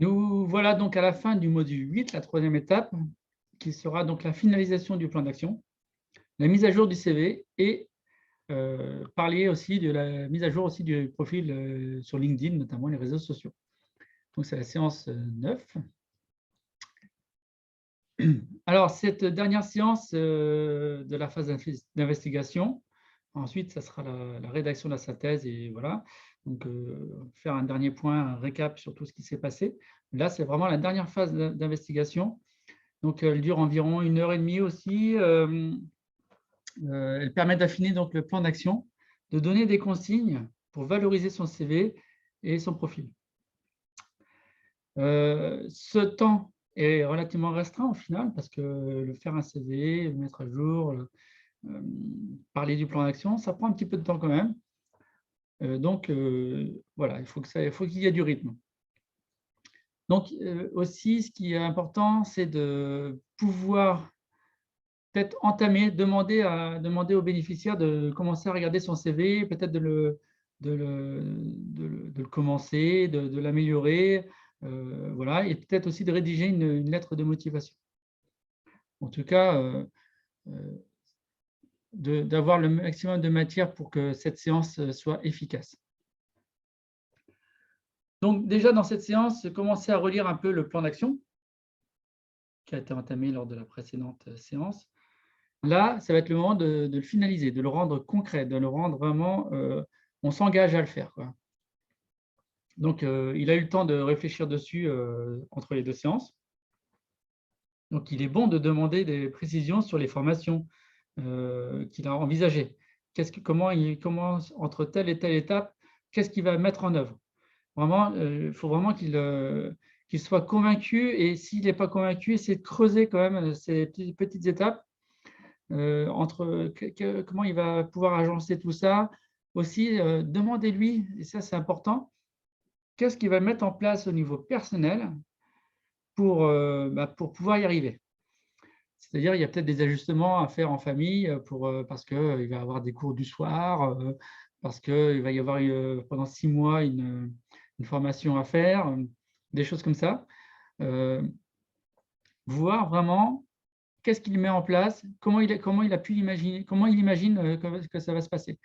Nous voilà donc à la fin du module 8, la troisième étape, qui sera donc la finalisation du plan d'action, la mise à jour du CV et parler aussi de la mise à jour aussi du profil sur LinkedIn, notamment les réseaux sociaux. Donc, c'est la séance 9. Alors, cette dernière séance de la phase d'investigation, ensuite, ça sera la rédaction de la synthèse et voilà. Donc, faire un dernier point, un récap sur tout ce qui s'est passé. Là, c'est vraiment la dernière phase d'investigation. Donc, elle dure environ 1 heure et demie aussi. Elle permet d'affiner donc le plan d'action, de donner des consignes pour valoriser son CV et son profil. Ce temps est relativement restreint au final parce que le faire un CV, le mettre à jour, parler du plan d'action, ça prend un petit peu de temps quand même. Donc, voilà, il faut qu'il y ait du rythme. Donc, aussi, ce qui est important, c'est de pouvoir peut-être entamer, demander aux bénéficiaires de commencer à regarder son CV, peut-être de le commencer, de l'améliorer, voilà, et peut-être aussi de rédiger une lettre de motivation. En tout cas, d'avoir le maximum de matière pour que cette séance soit efficace. Donc déjà, dans cette séance, commencez à relire un peu le plan d'action qui a été entamé lors de la précédente séance. Là, ça va être le moment de le finaliser, de le rendre concret, de le rendre vraiment, on s'engage à le faire, quoi. Donc, il a eu le temps de réfléchir dessus entre les deux séances. Donc, il est bon de demander des précisions sur les formations qu'il a envisagées. Comment, entre telle et telle étape, qu'est-ce qu'il va mettre en œuvre? Vraiment, il faut vraiment qu'il soit convaincu, et s'il n'est pas convaincu, c'est de creuser quand même ces petites étapes entre comment il va pouvoir agencer tout ça. Aussi, demandez-lui, et ça c'est important, qu'est-ce qu'il va mettre en place au niveau personnel pour pouvoir y arriver. C'est-à-dire, il y a peut-être des ajustements à faire en famille parce qu'il va avoir des cours du soir, parce qu'il va y avoir pendant 6 mois une formation à faire, des choses comme ça. Voir vraiment qu'est-ce qu'il met en place, comment il a pu imaginer, comment il imagine que ça va se passer.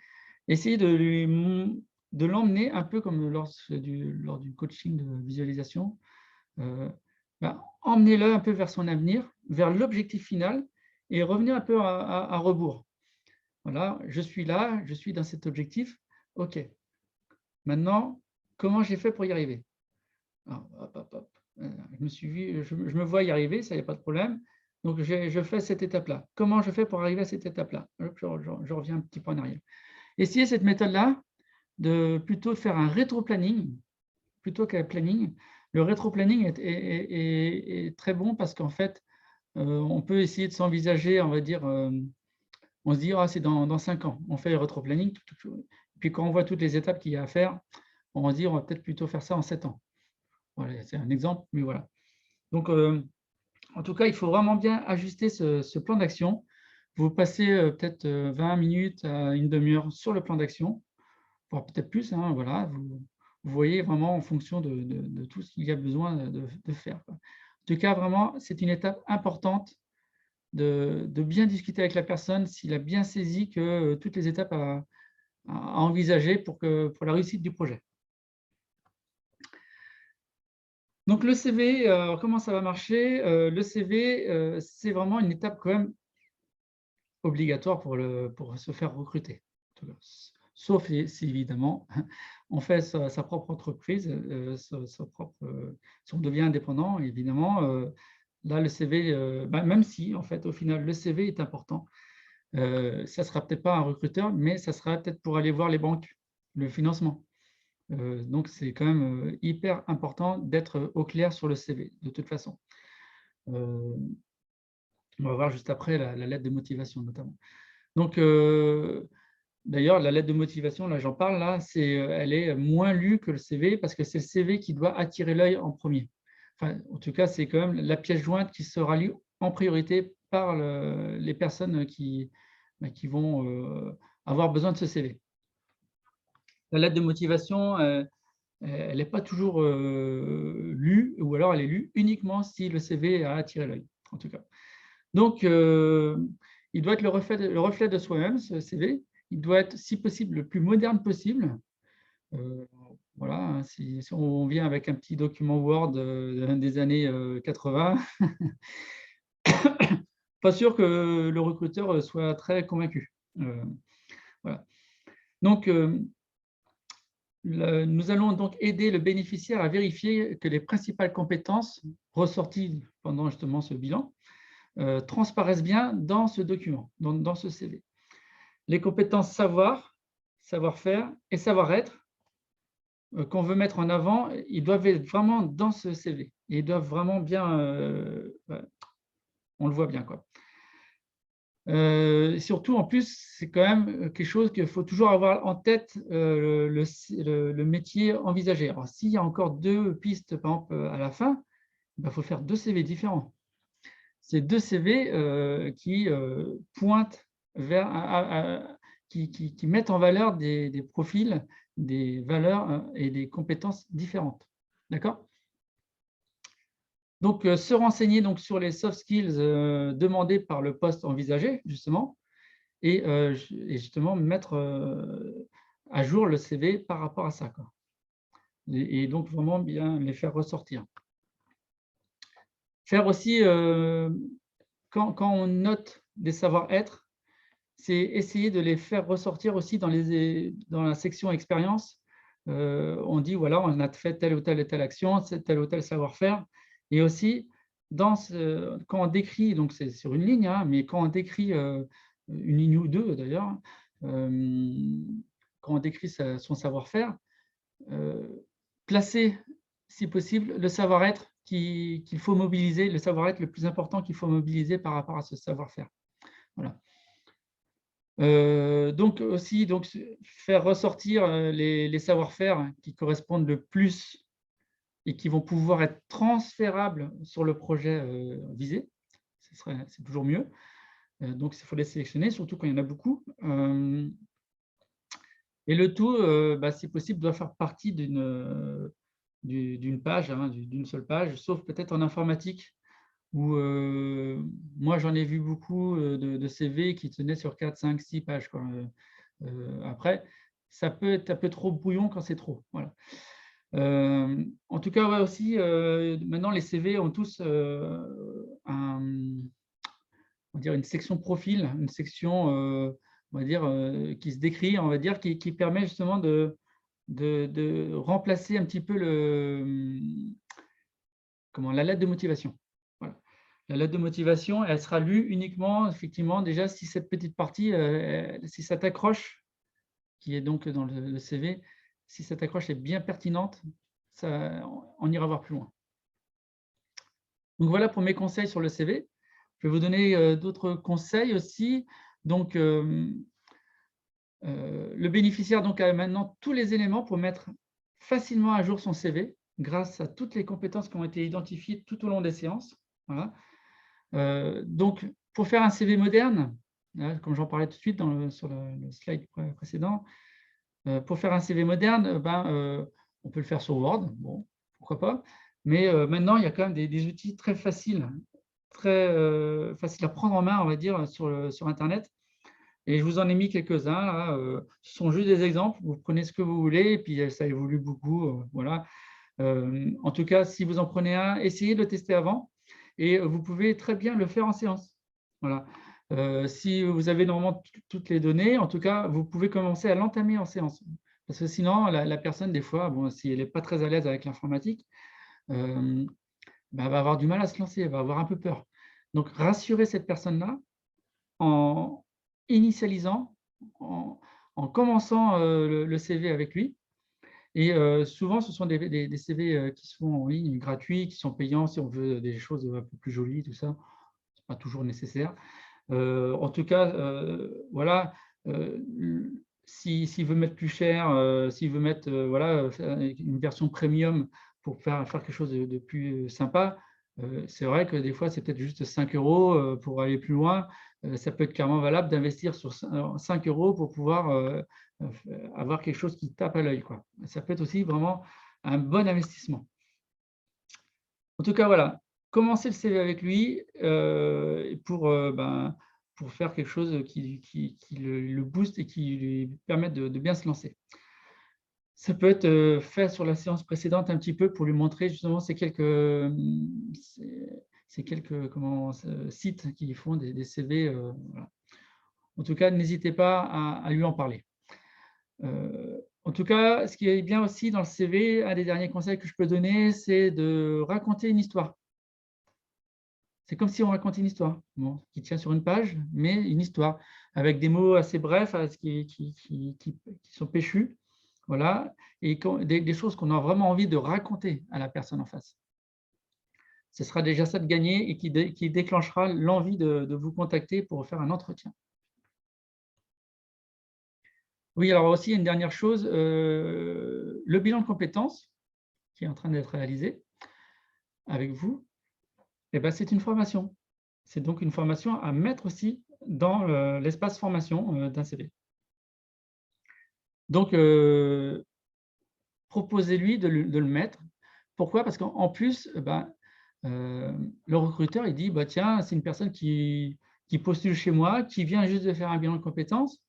Essayer de l'emmener un peu comme lors du coaching de visualisation. Emmenez-le un peu vers son avenir, vers l'objectif final et revenir un peu à rebours. Voilà, je suis là, je suis dans cet objectif. OK. Maintenant, comment j'ai fait pour y arriver? Alors, hop, hop, hop. Je me vois y arriver, ça, il n'y a pas de problème. Donc, je fais cette étape-là. Comment je fais pour arriver à cette étape-là? Hop, je reviens un petit peu en arrière. Essayez cette méthode-là, de plutôt faire un rétro-planning plutôt qu'un planning. Le rétro-planning est très bon parce qu'en fait, on peut essayer de s'envisager, on va dire, on se dit: «Ah, c'est dans 5 ans». On fait le rétro-planning, puis quand on voit toutes les étapes qu'il y a à faire, on va se dire: «On va peut-être plutôt faire ça en 7 ans». Voilà, c'est un exemple, mais voilà. Donc, en tout cas, il faut vraiment bien ajuster ce plan d'action. Vous passez, peut-être, 20 minutes à une demi-heure sur le plan d'action, voire peut-être plus, hein, voilà. Vous voyez vraiment en fonction de tout ce qu'il y a besoin de faire, quoi. En tout cas, vraiment, c'est une étape importante de bien discuter avec la personne s'il a bien saisi que, toutes les étapes à envisager pour la réussite du projet. Donc le CV, comment ça va marcher? Le CV, c'est vraiment une étape quand même obligatoire pour se faire recruter. En tout cas, sauf si évidemment on fait sa propre entreprise, si on devient indépendant évidemment, là le CV, même si en fait au final le CV est important. Ça sera peut-être pas un recruteur, mais ça sera peut-être pour aller voir les banques, le financement. Donc c'est quand même, hyper important d'être au clair sur le CV de toute façon. Heu, on va voir juste après la lettre de motivation notamment. Donc, d'ailleurs, la lettre de motivation, là, j'en parle, là, elle est moins lue que le CV parce que c'est le CV qui doit attirer l'œil en premier. Enfin, en tout cas, c'est quand même la pièce jointe qui sera lue en priorité par les personnes qui vont avoir besoin de ce CV. La lettre de motivation, elle n'est pas toujours lue, ou alors elle est lue uniquement si le CV a attiré l'œil, en tout cas. Donc, il doit être le reflet de soi-même, ce CV. Il doit être, si possible, le plus moderne possible. Voilà, hein, si on vient avec un petit document Word des années 80, pas sûr que le recruteur soit très convaincu. Voilà. Donc, nous allons donc aider le bénéficiaire à vérifier que les principales compétences ressorties pendant justement ce bilan transparaissent bien dans ce document, dans ce CV. Les compétences savoir, savoir-faire et savoir-être qu'on veut mettre en avant, ils doivent être vraiment dans ce CV. Ils doivent vraiment bien, on le voit bien, quoi. Surtout, en plus, c'est quand même quelque chose qu'il faut toujours avoir en tête, le métier envisagé. Alors, s'il y a encore 2 pistes, par exemple, à la fin, il faut faire 2 CV différents. C'est 2 CV qui pointent vers, qui mettent en valeur des profils, des valeurs et des compétences différentes. D'accord? Donc, se renseigner donc, sur les soft skills demandés par le poste envisagé, justement, et justement mettre à jour le CV par rapport à ça, quoi. Et donc, vraiment bien les faire ressortir. Faire aussi, quand on note des savoir-être, c'est essayer de les faire ressortir aussi dans la section expérience. On dit, voilà, on a fait telle ou telle action, tel ou tel savoir-faire. Et aussi, quand on décrit, donc c'est sur une ligne, hein, mais quand on décrit une ligne ou 2 d'ailleurs, quand on décrit son savoir-faire, placer, si possible, le savoir-être qu'il faut mobiliser, le savoir-être le plus important qu'il faut mobiliser par rapport à ce savoir-faire. Voilà. Donc aussi, faire ressortir les savoir-faire qui correspondent le plus et qui vont pouvoir être transférables sur le projet visé. C'est toujours mieux. Donc, il faut les sélectionner, surtout quand il y en a beaucoup. Et le tout, si possible, doit faire partie d'une page, hein, d'une seule page, sauf peut-être en informatique, où moi, j'en ai vu beaucoup de CV qui tenaient sur 4, 5, 6 pages, quoi. Après, ça peut être un peu trop brouillon quand c'est trop. Voilà. En tout cas, ouais, aussi, maintenant, les CV ont tous on va dire une section profil, une section, on va dire, qui se décrit, on va dire, qui permet justement de remplacer un petit peu la lettre de motivation. Voilà. La lettre de motivation, elle sera lue uniquement, effectivement, déjà, si cette petite partie, si ça t'accroche, qui est donc dans le CV, si cette accroche est bien pertinente, on ira voir plus loin. Donc voilà pour mes conseils sur le CV. Je vais vous donner d'autres conseils aussi. Donc, le bénéficiaire donc, a maintenant tous les éléments pour mettre facilement à jour son CV grâce à toutes les compétences qui ont été identifiées tout au long des séances. Voilà. Donc, pour faire un CV moderne, là, comme j'en parlais tout de suite sur le slide précédent, pour faire un CV moderne, on peut le faire sur Word, bon, pourquoi pas. Mais maintenant, il y a quand même des outils très faciles à prendre en main, on va dire, sur Internet. Et je vous en ai mis quelques-uns. Là, ce sont juste des exemples. Vous prenez ce que vous voulez, et puis ça évolue beaucoup. Voilà. En tout cas, si vous en prenez un, essayez de le tester avant. Et vous pouvez très bien le faire en séance. Voilà. Si vous avez normalement toutes les données, en tout cas, vous pouvez commencer à l'entamer en séance. Parce que sinon, la personne, des fois, bon, si elle n'est pas très à l'aise avec l'informatique, elle va avoir du mal à se lancer, elle va avoir un peu peur. Donc, rassurez cette personne-là en initialisant, en commençant le CV avec lui. Et souvent, ce sont des CV qui sont en ligne, gratuits, qui sont payants si on veut des choses un peu plus jolies, tout ça. Ce n'est pas toujours nécessaire. En tout cas, voilà, s'il veut mettre plus cher, s'il veut mettre voilà, une version premium pour faire quelque chose de plus sympa, c'est vrai que des fois, c'est peut-être juste 5 € pour aller plus loin. Ça peut être carrément valable d'investir sur 5 € pour pouvoir avoir quelque chose qui tape à l'œil, quoi. Ça peut être aussi vraiment un bon investissement. En tout cas, voilà, commencer le CV avec lui pour faire quelque chose qui le booste et qui lui permette de bien se lancer. Ça peut être fait sur la séance précédente un petit peu pour lui montrer justement ces quelques sites qui font des CV. Voilà. En tout cas, n'hésitez pas à lui en parler. En tout cas, ce qui est bien aussi dans le CV, un des derniers conseils que je peux donner, c'est de raconter une histoire. C'est comme si on racontait une histoire, bon, qui tient sur une page, mais une histoire, avec des mots assez brefs, qui sont péchus, voilà, et des choses qu'on a vraiment envie de raconter à la personne en face. Ce sera déjà ça de gagner et qui déclenchera l'envie de vous contacter pour faire un entretien. Oui, alors aussi une dernière chose, le bilan de compétences qui est en train d'être réalisé avec vous, eh ben, c'est une formation. C'est donc une formation à mettre aussi dans l'espace formation d'un CV. Donc, proposez-lui de le mettre. Pourquoi? Parce qu'en plus, le recruteur, il dit: «Bah, tiens, c'est une personne qui postule chez moi, qui vient juste de faire un bilan de compétences».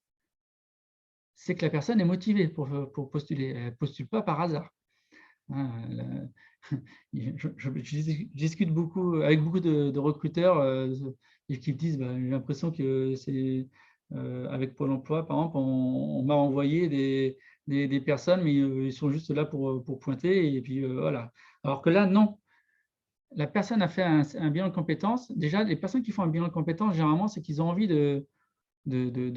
C'est que la personne est motivée pour postuler. Elle ne postule pas par hasard. Hein, je discute beaucoup avec beaucoup de recruteurs et qui me disent: «Bah, j'ai l'impression que c'est avec Pôle emploi, par exemple, on m'a envoyé des personnes, mais ils sont juste là pour pointer et puis voilà». Alors que là, non. La personne a fait un bilan de compétences. Déjà, les personnes qui font un bilan de compétences, généralement, c'est qu'ils ont envie de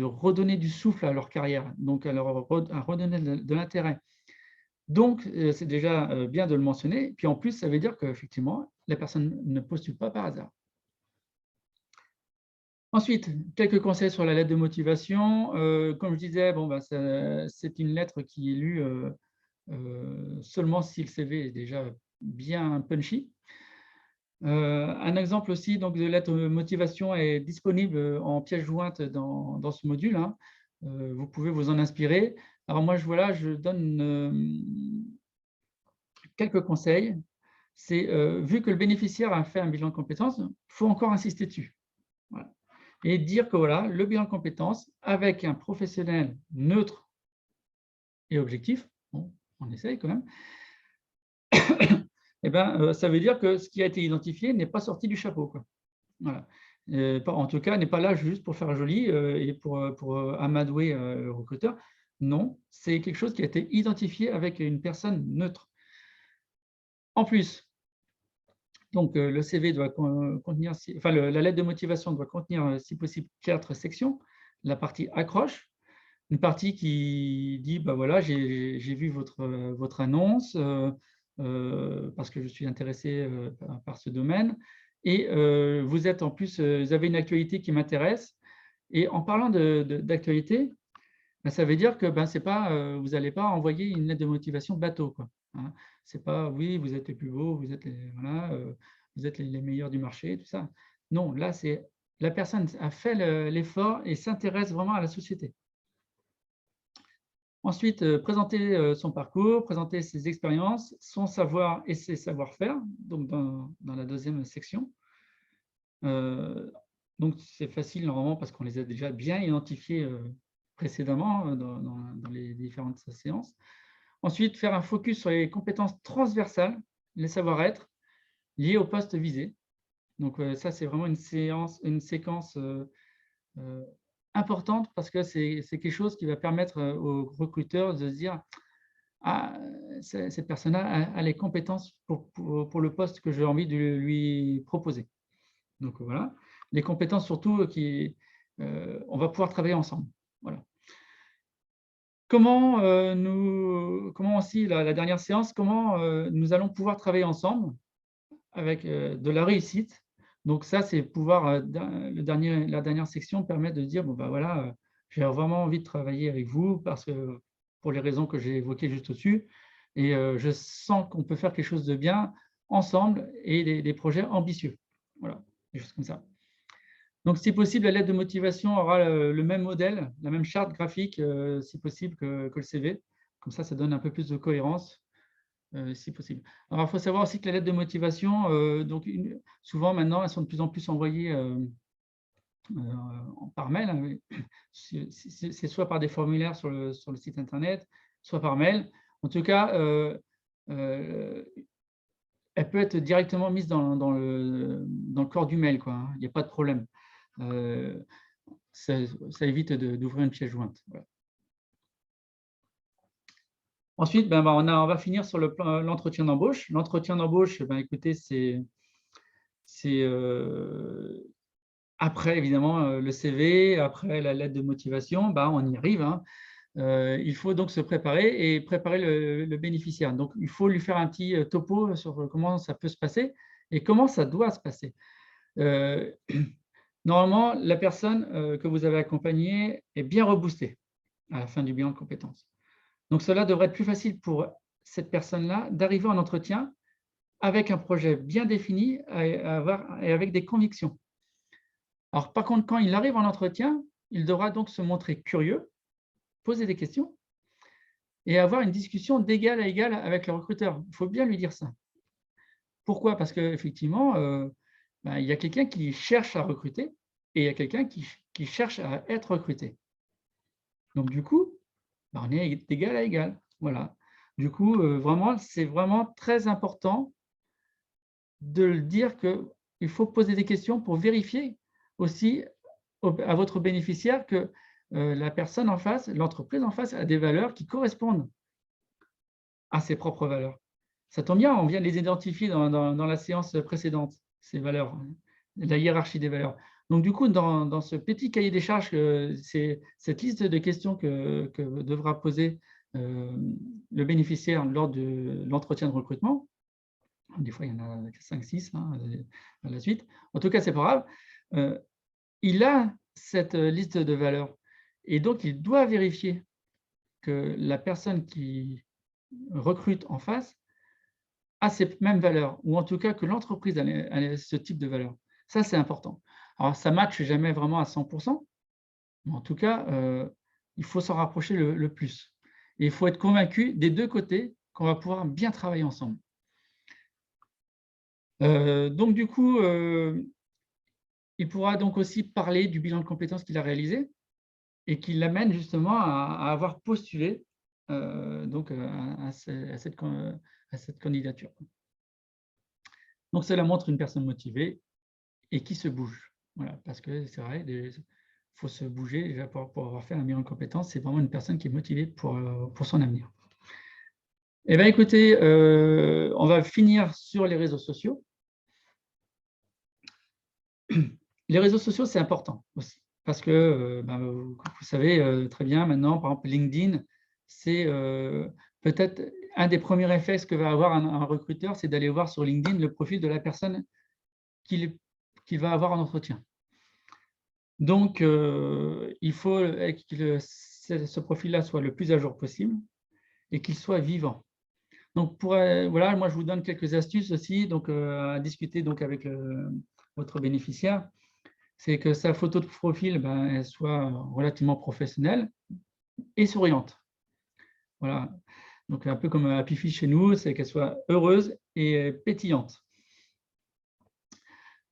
redonner du souffle à leur carrière, donc à redonner de l'intérêt. Donc, c'est déjà bien de le mentionner. Puis en plus, ça veut dire qu'effectivement, la personne ne postule pas par hasard. Ensuite, quelques conseils sur la lettre de motivation. Comme je disais, bon, c'est une lettre qui est lue seulement si le CV est déjà bien punchy. Un exemple aussi donc, de lettre de motivation est disponible en pièce jointe dans ce module, hein. Vous pouvez vous en inspirer. Alors moi, je donne quelques conseils. C'est vu que le bénéficiaire a fait un bilan de compétences, il faut encore insister dessus. Voilà. Et dire que voilà, le bilan de compétences avec un professionnel neutre et objectif, bon, on essaye quand même, eh ben, ça veut dire que ce qui a été identifié n'est pas sorti du chapeau, quoi. Voilà. En tout cas, n'est pas là juste pour faire joli et pour amadouer le recruteur. Non, c'est quelque chose qui a été identifié avec une personne neutre. En plus, donc, le CV doit contenir, la lettre de motivation doit contenir, si possible, 4 sections. La partie accroche, une partie qui dit: «Bah, voilà, j'ai vu votre annonce, parce que je suis intéressé par ce domaine et vous êtes en plus, vous avez une actualité qui m'intéresse». Et en parlant d'actualité, bah, ça veut dire que, ben, c'est pas, vous n'allez pas envoyer une lettre de motivation bateau, quoi, hein. C'est pas: «Oui, vous êtes les plus beaux, vous êtes les voilà, vous êtes les meilleurs du marché», tout ça. Non, là, c'est la personne a fait l'effort et s'intéresse vraiment à la société. Ensuite, présenter son parcours, présenter ses expériences, son savoir et ses savoir-faire, donc dans la deuxième section. Heu, donc c'est facile normalement parce qu'on les a déjà bien identifiés précédemment dans les différentes séances. Ensuite, faire un focus sur les compétences transversales, les savoir-être liés au poste visé. Donc ça, c'est vraiment une séquence heu, importante parce que c'est quelque chose qui va permettre aux recruteurs de se dire: «Ah, cette personne-là a les compétences pour le poste que j'ai envie de lui proposer». Donc voilà, les compétences surtout on va pouvoir travailler ensemble. Voilà. Comment aussi la dernière séance, comment nous allons pouvoir travailler ensemble avec de la réussite. Donc ça, c'est pouvoir, la dernière section permet de dire: «Bon, bah, voilà, j'ai vraiment envie de travailler avec vous parce que pour les raisons que j'ai évoquées juste au-dessus et je sens qu'on peut faire quelque chose de bien ensemble et des projets ambitieux». Voilà, des choses comme ça. Donc si possible, la lettre de motivation aura le même modèle, la même charte graphique, si possible que le CV. Comme ça donne un peu plus de cohérence. si possible. Alors, il faut savoir aussi que les lettres de motivation, donc souvent maintenant, elles sont de plus en plus envoyées par mail, hein, oui. C'est soit par des formulaires sur le site internet, soit par mail. En tout cas, euh, elle peut être directement mise dans le corps du mail, quoi, hein. Il n'y a pas de problème. Ça évite d'ouvrir une pièce jointe. Voilà. Ensuite, on va finir sur l'entretien d'embauche. L'entretien d'embauche, écoutez, c'est après, évidemment, le CV, après la lettre de motivation, on y arrive, hein. Il faut donc se préparer et préparer le bénéficiaire. Donc, il faut lui faire un petit topo sur comment ça peut se passer et comment ça doit se passer. Normalement, la personne que vous avez accompagnée est bien reboostée à la fin du bilan de compétences. Donc, cela devrait être plus facile pour cette personne-là d'arriver en entretien avec un projet bien défini et avec des convictions. Alors, par contre, quand il arrive en entretien, il devra donc se montrer curieux, poser des questions et avoir une discussion d'égal à égal avec le recruteur. Il faut bien lui dire ça. Pourquoi? Parce qu'effectivement, il y a quelqu'un qui cherche à recruter et il y a quelqu'un qui cherche à être recruté. Donc, du coup, on est d'égal à égal. Voilà. Du coup, c'est vraiment très important de le dire qu'il faut poser des questions pour vérifier aussi à votre bénéficiaire que la personne en face, l'entreprise en face, a des valeurs qui correspondent à ses propres valeurs. Ça tombe bien, on vient de les identifier dans la séance précédente, ces valeurs, la hiérarchie des valeurs. Donc, du coup, dans ce petit cahier des charges, c'est cette liste de questions que devra poser le bénéficiaire lors de l'entretien de recrutement. Des fois, il y en a 5, 6 à la suite. En tout cas, ce n'est pas grave. Il a cette liste de valeurs et donc il doit vérifier que la personne qui recrute en face a ces mêmes valeurs, ou en tout cas que l'entreprise a ce type de valeurs. Ça, c'est important. Alors, ça ne matche jamais vraiment à 100%, mais en tout cas, il faut s'en rapprocher le plus. Et il faut être convaincu des deux côtés qu'on va pouvoir bien travailler ensemble. Donc, du coup, il pourra donc aussi parler du bilan de compétences qu'il a réalisé et qui l'amène justement à avoir postulé à cette candidature. Donc, cela montre une personne motivée et qui se bouge. Voilà, parce que c'est vrai, il faut se bouger déjà pour avoir fait un bilan de compétences. C'est vraiment une personne qui est motivée pour son avenir. Eh bien, écoutez, on va finir sur les réseaux sociaux. Les réseaux sociaux, c'est important aussi, parce que vous savez très bien maintenant, par exemple, LinkedIn, c'est peut-être un des premiers réflexes que va avoir un recruteur, c'est d'aller voir sur LinkedIn le profil de la personne qu'il va avoir en entretien. Donc, il faut que ce profil-là soit le plus à jour possible et qu'il soit vivant. Donc, voilà, moi, je vous donne quelques astuces aussi donc, à discuter donc, avec votre bénéficiaire. C'est que sa photo de profil elle soit relativement professionnelle et souriante. Voilà. Donc, un peu comme Happy Fish chez nous, c'est qu'elle soit heureuse et pétillante.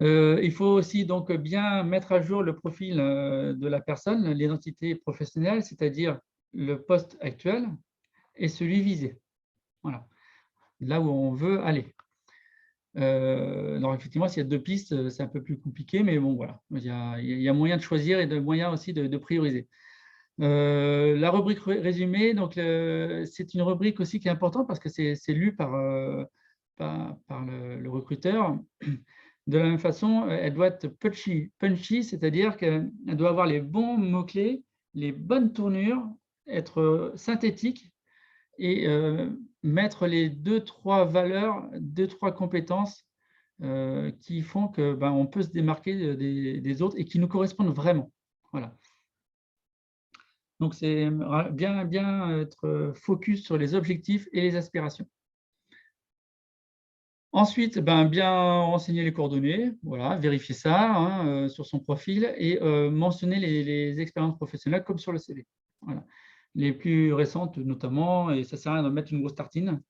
Il faut aussi donc bien mettre à jour le profil de la personne, l'identité professionnelle, c'est-à-dire le poste actuel et celui visé. Voilà. Là où on veut aller. Alors effectivement, s'il y a deux pistes, c'est un peu plus compliqué, mais bon, voilà. Il y a moyen de choisir et moyen aussi de prioriser. La rubrique résumée, donc c'est une rubrique aussi qui est importante parce que c'est lu par le recruteur. De la même façon, elle doit être punchy, c'est-à-dire qu'elle doit avoir les bons mots-clés, les bonnes tournures, être synthétique et mettre les 2-3 valeurs, 2-3 compétences qui font qu'on peut se démarquer des autres et qui nous correspondent vraiment. Voilà. Donc, c'est bien être focus sur les objectifs et les aspirations. Ensuite, bien renseigner les coordonnées, voilà, vérifier ça sur son profil et mentionner les expériences professionnelles comme sur le CV. Voilà. Les plus récentes notamment, et ça ne sert à rien de mettre une grosse tartine.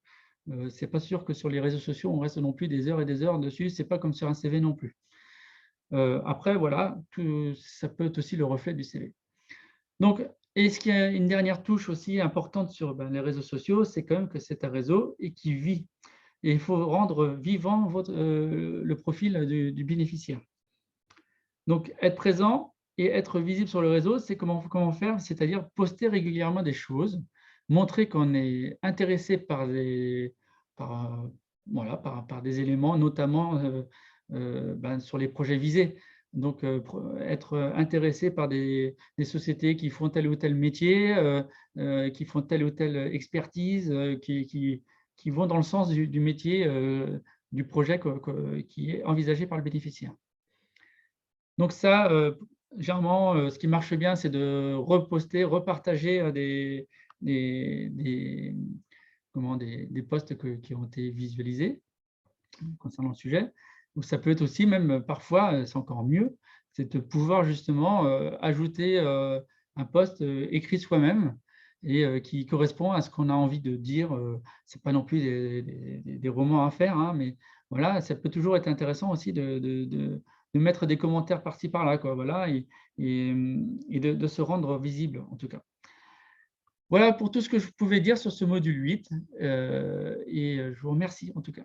C'est pas sûr que sur les réseaux sociaux, on reste non plus des heures et des heures dessus. C'est pas comme sur un CV non plus. Après, voilà, ça peut être aussi le reflet du CV. Donc, est-ce qu'il y a une dernière touche aussi importante sur les réseaux sociaux, c'est quand même que c'est un réseau et qui vit. Et il faut rendre vivant le profil du bénéficiaire. Donc, être présent et être visible sur le réseau, c'est comment faire? C'est-à-dire poster régulièrement des choses, montrer qu'on est intéressé par, voilà, par des éléments, notamment sur les projets visés. Donc, être intéressé par des sociétés qui font tel ou tel métier, qui font telle ou telle expertise, qui vont dans le sens du métier, du projet qui est envisagé par le bénéficiaire. Donc ça, généralement, ce qui marche bien, c'est de reposter, repartager, des des posts qui ont été visualisés concernant le sujet. Ou ça peut être aussi même parfois, c'est encore mieux, c'est de pouvoir justement, ajouter, un post, écrit soi-même et qui correspond à ce qu'on a envie de dire, c'est pas non plus des romans à faire, hein, mais voilà, ça peut toujours être intéressant aussi de mettre des commentaires par-ci par-là, quoi, voilà et de se rendre visible, en tout cas. Voilà pour tout ce que je pouvais dire sur ce module 8, et je vous remercie, en tout cas.